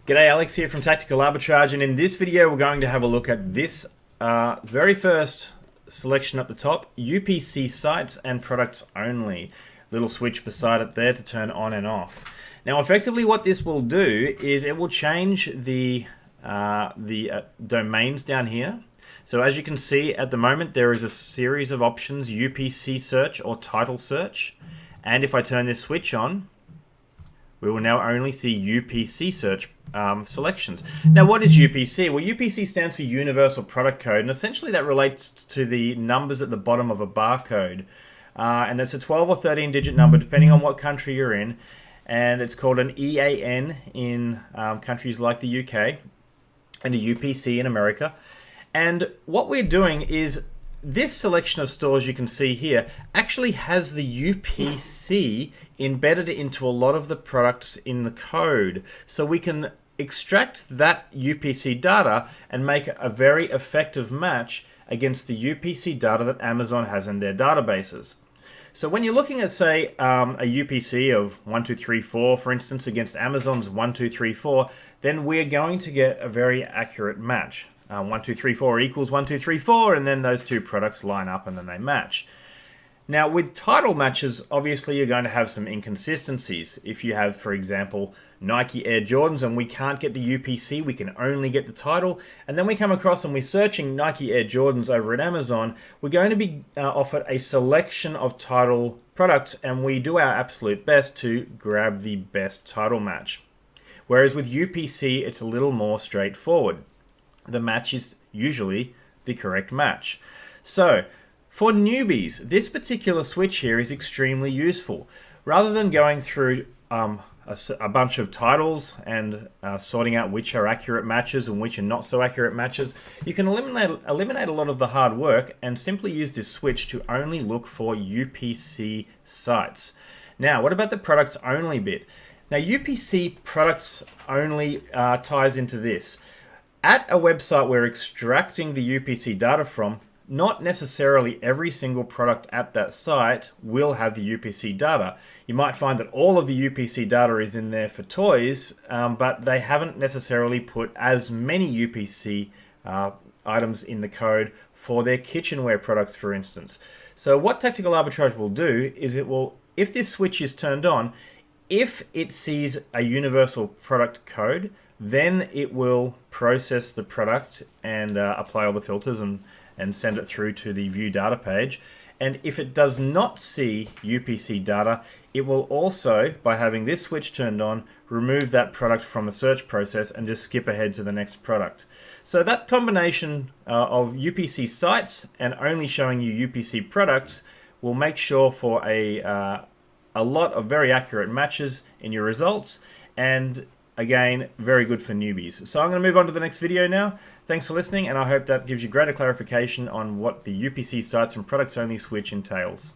G'day, Alex here from Tactical Arbitrage, and in this video we're going to have a look at this very first selection up the top, UPC sites and products only. Little switch beside it there to turn on and off. Now effectively what this will do is it will change the domains down here. So as you can see at the moment there is a series of options, UPC search or title search, and if I turn this switch on, we will now only see UPC search selections. Now what is UPC? Well, UPC stands for Universal Product Code, and essentially that relates to the numbers at the bottom of a barcode. And that's a 12 or 13 digit number depending on what country you're in, and it's called an EAN in countries like the UK and a UPC in America. And what we're doing is this selection of stores you can see here actually has the UPC embedded into a lot of the products in the code. So we can extract that UPC data and make a very effective match against the UPC data that Amazon has in their databases. So when you're looking at, say, a UPC of 1234, for instance, against Amazon's 1234, then we're going to get a very accurate match. 1234 equals 1234, and then those two products line up and then they match. Now with title matches, obviously you're going to have some inconsistencies. If you have, for example, Nike Air Jordans and we can't get the UPC, we can only get the title, and then we come across and we're searching Nike Air Jordans over at Amazon, we're going to be offered a selection of title products, and we do our absolute best to grab the best title match. Whereas with UPC, it's a little more straightforward. The match is usually the correct match. So for newbies, this particular switch here is extremely useful. Rather than going through a bunch of titles and sorting out which are accurate matches and which are not so accurate matches, you can eliminate a lot of the hard work and simply use this switch to only look for UPC sites. Now, what about the products only bit? Now, UPC products only ties into this. At a website we're extracting the UPC data from, not necessarily every single product at that site will have the UPC data. You might find that all of the UPC data is in there for toys, but they haven't necessarily put as many UPC items in the code for their kitchenware products, for instance. So what Tactical Arbitrage will do is it will, if this switch is turned on, if it sees a universal product code, then it will process the product and apply all the filters and send it through to the view data page. And if it does not see UPC data, it will also, by having this switch turned on, remove that product from the search process and just skip ahead to the next product. So that combination of UPC sites and only showing you UPC products will make sure for a lot of very accurate matches in your results, and again, very good for newbies. So I'm going to move on to the next video now. Thanks for listening, and I hope that gives you greater clarification on what the UPC sites and products only switch entails.